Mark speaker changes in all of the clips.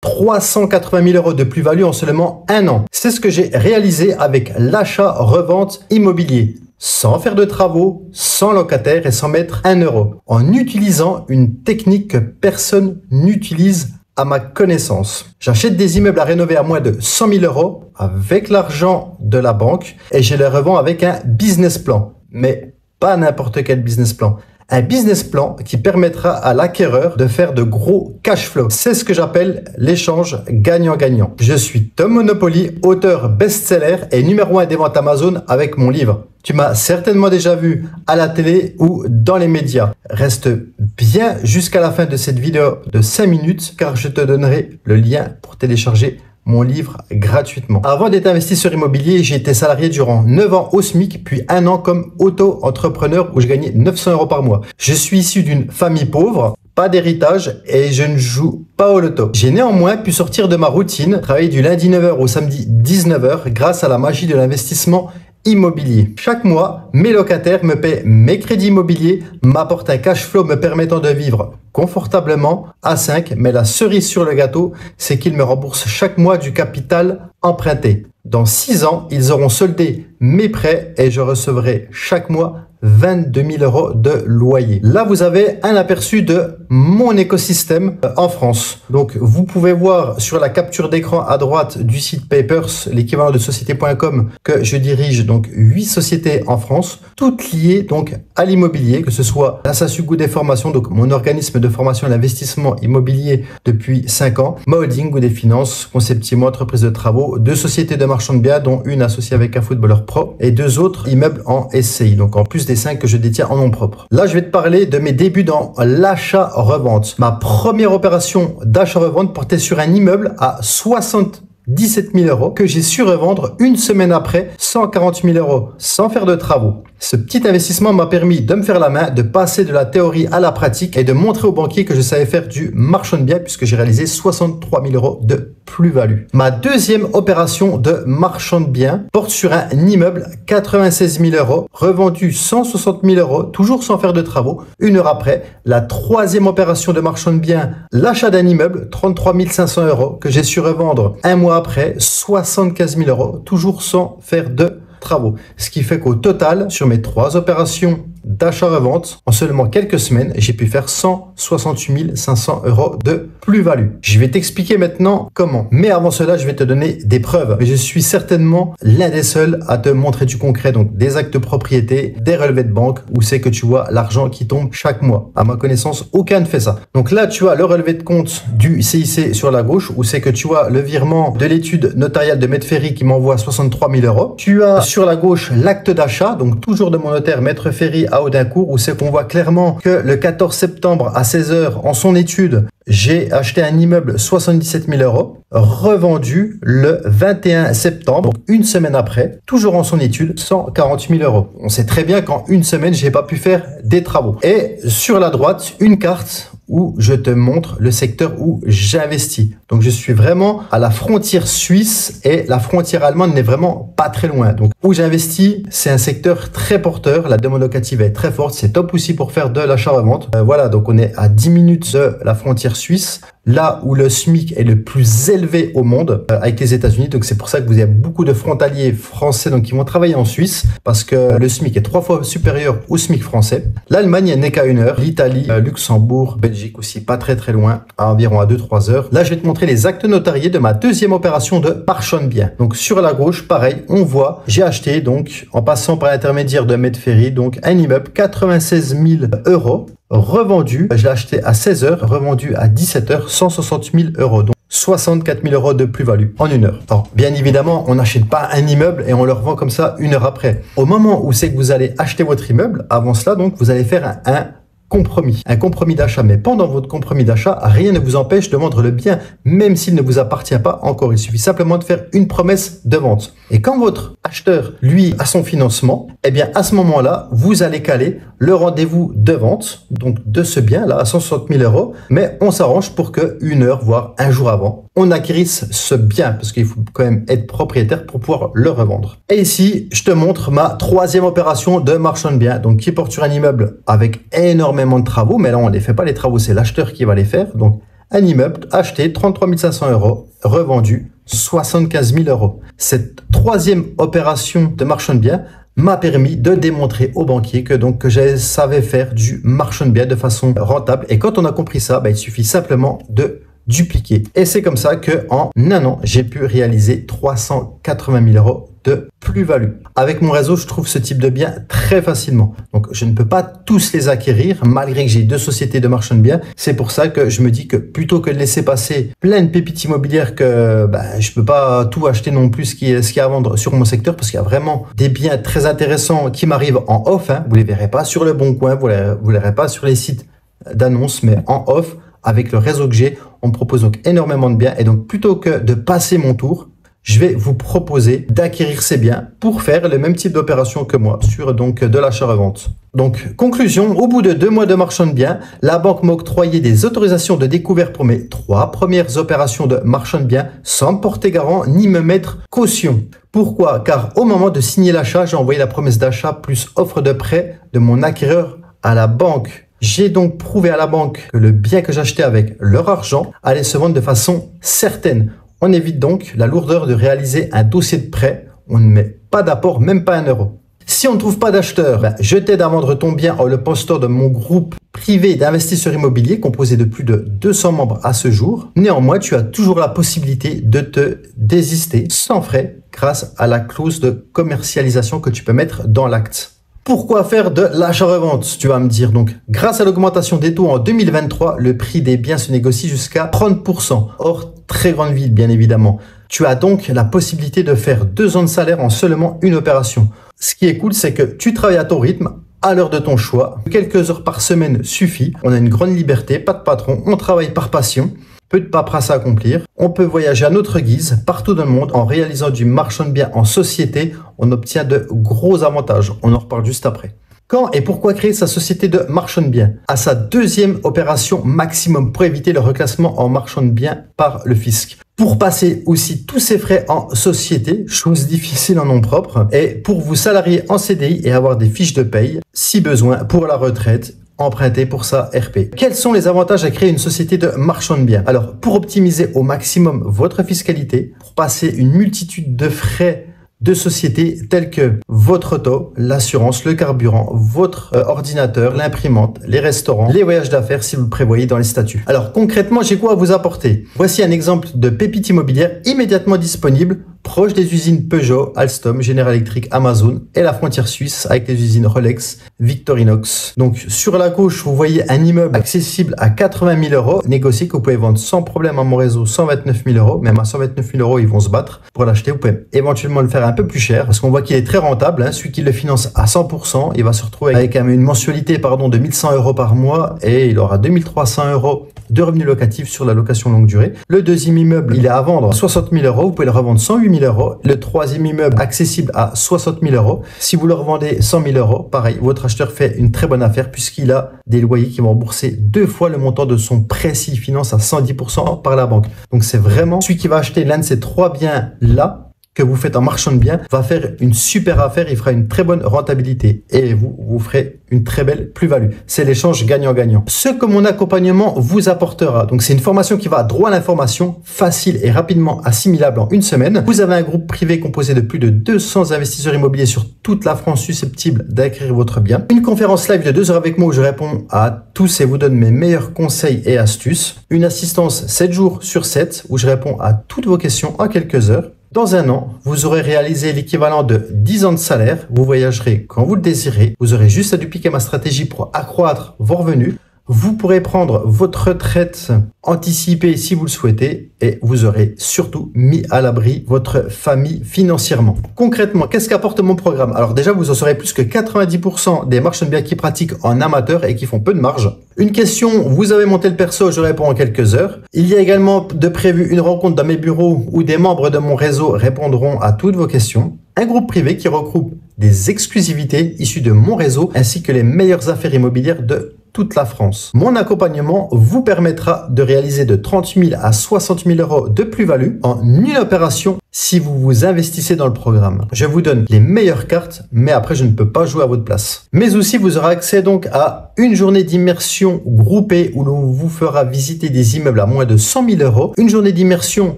Speaker 1: 380 000 euros de plus-value en seulement un an. C'est ce que j'ai réalisé avec l'achat-revente immobilier, sans faire de travaux, sans locataire et sans mettre 1 euro, en utilisant une technique que personne n'utilise à ma connaissance. J'achète des immeubles à rénover à moins de 100 000 euros avec l'argent de la banque et je les revends avec un business plan. Mais pas n'importe quel business plan. Un business plan qui permettra à l'acquéreur de faire de gros cash flow. C'est ce que j'appelle l'échange gagnant-gagnant. Je suis Tom Monopoly, auteur best-seller et numéro 1 des ventes Amazon avec mon livre. Tu m'as certainement déjà vu à la télé ou dans les médias. Reste bien jusqu'à la fin de cette vidéo de 5 minutes car je te donnerai le lien pour télécharger mon livre gratuitement. Avant d'être investisseur immobilier, j'ai été salarié durant 9 ans au SMIC, puis 1 an comme auto-entrepreneur où je gagnais 900 euros par mois. Je suis issu d'une famille pauvre, pas d'héritage et je ne joue pas au loto. J'ai néanmoins pu sortir de ma routine, travailler du lundi 9h au samedi 19h grâce à la magie de l'investissement immobilier. Chaque mois, mes locataires me paient mes crédits immobiliers, m'apportent un cash flow me permettant de vivre confortablement à 5, mais la cerise sur le gâteau, c'est qu'ils me remboursent chaque mois du capital emprunté. Dans 6 ans, ils auront soldé mes prêts et je recevrai chaque mois 22 000 euros de loyer. Là, vous avez un aperçu de mon écosystème en France. Donc, vous pouvez voir sur la capture d'écran à droite du site Papers, l'équivalent de société.com, que je dirige donc 8 sociétés en France, toutes liées donc à l'immobilier, que ce soit la SASU des formations, donc mon organisme de formation et d'investissement immobilier depuis 5 ans, ma holding ou des finances, Conceptimo, entreprise de travaux, 2 sociétés de marchand de biens, dont une associée avec un footballeur pro et 2 autres immeubles en SCI, donc en plus des 5 que je détiens en nom propre. Là, je vais te parler de mes débuts dans l'achat-revente. Ma première opération d'achat-revente portait sur un immeuble à 77 000 euros que j'ai su revendre une semaine après 140 000 euros sans faire de travaux. Ce petit investissement m'a permis de me faire la main, de passer de la théorie à la pratique et de montrer aux banquiers que je savais faire du marchand de biens puisque j'ai réalisé 63 000 euros de plus-value. Ma deuxième opération de marchand de biens porte sur un immeuble 96 000 euros, revendu 160 000 euros, toujours sans faire de travaux. Une heure après, la troisième opération de marchand de biens, l'achat d'un immeuble 33 500 euros que j'ai su revendre un mois après 75 000 euros, toujours sans faire de travaux. Ce qui fait qu'au total, sur mes 3 opérations d'achat-revente, en seulement quelques semaines, j'ai pu faire 168 500 euros de plus-value. Je vais t'expliquer maintenant comment. Mais avant cela, je vais te donner des preuves. Je suis certainement l'un des seuls à te montrer du concret, donc des actes de propriété, des relevés de banque, où c'est que tu vois l'argent qui tombe chaque mois. À ma connaissance, aucun ne fait ça. Donc là, tu as le relevé de compte du CIC sur la gauche, où c'est que tu as le virement de l'étude notariale de Maître Ferry qui m'envoie 63 000 euros. Tu as sur la gauche l'acte d'achat, donc toujours de mon notaire Maître Ferry à Audincourt, où c'est qu'on voit clairement que le 14 septembre à 16 h en son étude, j'ai acheté un immeuble 77 000 euros, revendu le 21 septembre, une semaine après, toujours en son étude, 140 000 euros. On sait très bien qu'en une semaine, j'ai pas pu faire des travaux. Et sur la droite, une carte où je te montre le secteur où j'investis. Donc, je suis vraiment à la frontière suisse et la frontière allemande n'est vraiment pas très loin. Donc, où j'investis, c'est un secteur très porteur. La demande locative est très forte. C'est top aussi pour faire de l'achat-revente. Voilà, donc on est à 10 minutes de la frontière suisse, là où le SMIC est le plus élevé au monde avec les États-Unis. Donc, c'est pour ça que vous avez beaucoup de frontaliers français donc qui vont travailler en Suisse parce que le SMIC est 3 fois supérieur au SMIC français. L'Allemagne n'est qu'à 1 heure. L'Italie, Luxembourg, Belgique aussi, pas très loin, à environ à 2-3 heures. Là, je vais te montrer les actes notariés de ma deuxième opération de marchand de biens. Donc, sur la gauche, pareil, on voit, j'ai acheté, donc, en passant par l'intermédiaire de Maître Ferry, donc, un immeuble, 96 000 euros, revendu, je l'ai acheté à 16 h, revendu à 17 h, 160 000 euros. Donc, 64 000 euros de plus-value en 1 heure. Alors, bien évidemment, on n'achète pas un immeuble et on le revend comme ça 1 heure après. Au moment où c'est que vous allez acheter votre immeuble, avant cela, donc, vous allez faire un compromis d'achat. Mais pendant votre compromis d'achat, rien ne vous empêche de vendre le bien, même s'il ne vous appartient pas encore. Il suffit simplement de faire une promesse de vente. Et quand votre acheteur, lui, a son financement, eh bien, à ce moment-là, vous allez caler le rendez-vous de vente, donc de ce bien-là, à 160 000 euros. Mais on s'arrange pour que 1 heure, voire 1 jour avant, on acquérisse ce bien, parce qu'il faut quand même être propriétaire pour pouvoir le revendre. Et ici, je te montre ma troisième opération de marchand de biens, donc qui porte sur un immeuble avec énormément de travaux, mais là, on ne les fait pas les travaux, c'est l'acheteur qui va les faire. Donc, Un immeuble acheté 33 500 euros, revendu 75 000 euros. Cette troisième opération de marchand de biens m'a permis de démontrer au banquier que je savais faire du marchand de biens de façon rentable. Et quand on a compris ça, il suffit simplement de dupliquer. Et c'est comme ça que en un an, j'ai pu réaliser 380 000 euros de plus-value. Avec mon réseau, je trouve ce type de biens très facilement. Donc, je ne peux pas tous les acquérir, malgré que j'ai 2 sociétés de marchand de biens. C'est pour ça que je me dis que plutôt que de laisser passer plein de pépites immobilières que je peux pas tout acheter non plus ce qui est à vendre sur mon secteur, parce qu'il y a vraiment des biens très intéressants qui m'arrivent en off. Vous les verrez pas sur le Bon Coin, vous les verrez pas sur les sites d'annonces, mais en off. Avec le réseau que j'ai, on me propose donc énormément de biens. Et donc, plutôt que de passer mon tour, je vais vous proposer d'acquérir ces biens pour faire le même type d'opération que moi sur de l'achat-revente. Donc, conclusion, au bout de 2 mois de marchand de biens, la banque m'a octroyé des autorisations de découvert pour mes 3 premières opérations de marchand de biens sans me porter garant ni me mettre caution. Pourquoi? Car au moment de signer l'achat, j'ai envoyé la promesse d'achat plus offre de prêt de mon acquéreur à la banque. J'ai donc prouvé à la banque que le bien que j'achetais avec leur argent allait se vendre de façon certaine. On évite donc la lourdeur de réaliser un dossier de prêt. On ne met pas d'apport, même pas 1 euro. Si on ne trouve pas d'acheteur, je t'aide à vendre ton bien en le postant de mon groupe privé d'investisseurs immobiliers composé de plus de 200 membres à ce jour. Néanmoins, tu as toujours la possibilité de te désister sans frais grâce à la clause de commercialisation que tu peux mettre dans l'acte. Pourquoi faire de l'achat-revente, tu vas me dire. Donc, grâce à l'augmentation des taux en 2023, le prix des biens se négocie jusqu'à 30%, hors très grande ville, bien évidemment. Tu as donc la possibilité de faire 2 ans de salaire en seulement une opération. Ce qui est cool, c'est que tu travailles à ton rythme, à l'heure de ton choix. Quelques heures par semaine suffit. On a une grande liberté, pas de patron, on travaille par passion. Peu de paperasse à accomplir. On peut voyager à notre guise partout dans le monde en réalisant du marchand de biens en société. On obtient de gros avantages. On en reparle juste après. Quand et pourquoi créer sa société de marchand de biens? À sa 2e opération maximum pour éviter le reclassement en marchand de biens par le fisc. Pour passer aussi tous ces frais en société, chose difficile en nom propre, et pour vous salarier en CDI et avoir des fiches de paye, si besoin, pour la retraite, emprunter pour sa RP. Quels sont les avantages à créer une société de marchand de biens? Alors, pour optimiser au maximum votre fiscalité, pour passer une multitude de frais de société tels que votre auto, l'assurance, le carburant, votre ordinateur, l'imprimante, les restaurants, les voyages d'affaires si vous le prévoyez dans les statuts. Alors concrètement, j'ai quoi à vous apporter? Voici un exemple de pépite immobilière immédiatement disponible, proche des usines Peugeot, Alstom, General Electric, Amazon et la frontière suisse avec les usines Rolex, Victorinox. Donc sur la gauche, vous voyez un immeuble accessible à 80 000 euros, négocié que vous pouvez vendre sans problème à mon réseau 129 000 euros. Même à 129 000 euros, ils vont se battre pour l'acheter. Vous pouvez éventuellement le faire un peu plus cher parce qu'on voit qu'il est très rentable. Celui qui le finance à 100%, il va se retrouver avec une mensualité de 1100 euros par mois et il aura 2300 euros de revenus locatifs sur la location longue durée. Le deuxième immeuble, il est à vendre 60 000 euros. Vous pouvez le revendre 108 000 euros. Le troisième immeuble accessible à 60 000 euros. Si vous le revendez 100 000 euros, pareil, votre acheteur fait une très bonne affaire puisqu'il a des loyers qui vont rembourser 2 fois le montant de son prêt s'il finance à 110% par la banque. Donc c'est vraiment celui qui va acheter l'un de ces 3 biens-là que vous faites en marchand de biens va faire une super affaire, il fera une très bonne rentabilité et vous ferez une très belle plus-value. C'est l'échange gagnant-gagnant. Ce que mon accompagnement vous apportera, donc c'est une formation qui va droit à l'information, facile et rapidement assimilable en 1 semaine. Vous avez un groupe privé composé de plus de 200 investisseurs immobiliers sur toute la France susceptibles d'acquérir votre bien. Une conférence live de 2 heures avec moi où je réponds à tous et vous donne mes meilleurs conseils et astuces. Une assistance 7 jours sur 7 où je réponds à toutes vos questions en quelques heures. Dans 1 an, vous aurez réalisé l'équivalent de 10 ans de salaire, vous voyagerez quand vous le désirez, vous aurez juste à dupliquer ma stratégie pour accroître vos revenus. Vous pourrez prendre votre retraite anticipée si vous le souhaitez et vous aurez surtout mis à l'abri votre famille financièrement. Concrètement, qu'est-ce qu'apporte mon programme? Alors déjà, vous en saurez plus que 90% des marchands de biens qui pratiquent en amateur et qui font peu de marge. Une question, vous avez monté le perso, je réponds en quelques heures. Il y a également de prévu une rencontre dans mes bureaux où des membres de mon réseau répondront à toutes vos questions. Un groupe privé qui regroupe des exclusivités issues de mon réseau ainsi que les meilleures affaires immobilières de toute la France. Mon accompagnement vous permettra de réaliser de 30 000 à 60 000 euros de plus-value en une opération si vous vous investissez dans le programme. Je vous donne les meilleures cartes, mais après je ne peux pas jouer à votre place. Mais aussi vous aurez accès donc à une journée d'immersion groupée où l'on vous fera visiter des immeubles à moins de 100 000 euros, une journée d'immersion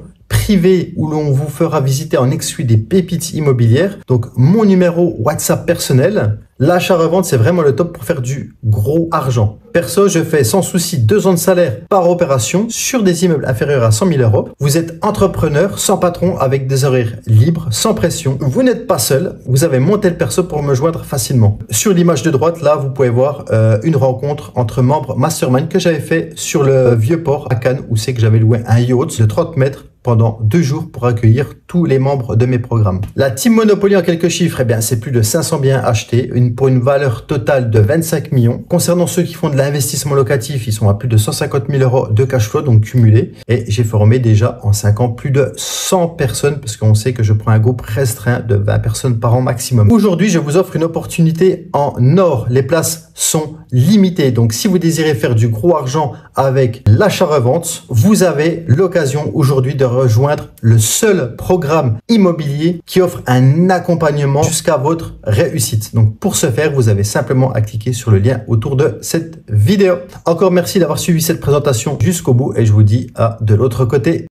Speaker 1: privé où l'on vous fera visiter en exclu des pépites immobilières. Donc mon numéro WhatsApp personnel. L'achat-revente, c'est vraiment le top pour faire du gros argent. Perso, je fais sans souci 2 ans de salaire par opération sur des immeubles inférieurs à 100 000 euros. Vous êtes entrepreneur, sans patron, avec des horaires libres, sans pression. Vous n'êtes pas seul. Vous avez mon tel perso pour me joindre facilement. Sur l'image de droite, là, vous pouvez voir une rencontre entre membres mastermind que j'avais fait sur le Vieux-Port à Cannes, où c'est que j'avais loué un yacht de 30 mètres pendant 2 jours pour accueillir tous les membres de mes programmes. La Team Monopoly en quelques chiffres, eh bien, c'est plus de 500 biens achetés pour une valeur totale de 25 millions. Concernant ceux qui font de l'investissement locatif, ils sont à plus de 150 000 euros de cash flow, donc cumulé. Et j'ai formé déjà en 5 ans plus de 100 personnes parce qu'on sait que je prends un groupe restreint de 20 personnes par an maximum. Aujourd'hui, je vous offre une opportunité en or. Les places sont limitées. Donc, si vous désirez faire du gros argent avec l'achat-revente, vous avez l'occasion aujourd'hui de rejoindre le seul programme immobilier qui offre un accompagnement jusqu'à votre réussite. Donc pour ce faire, vous avez simplement à cliquer sur le lien autour de cette vidéo. Encore merci d'avoir suivi cette présentation jusqu'au bout et je vous dis à de l'autre côté.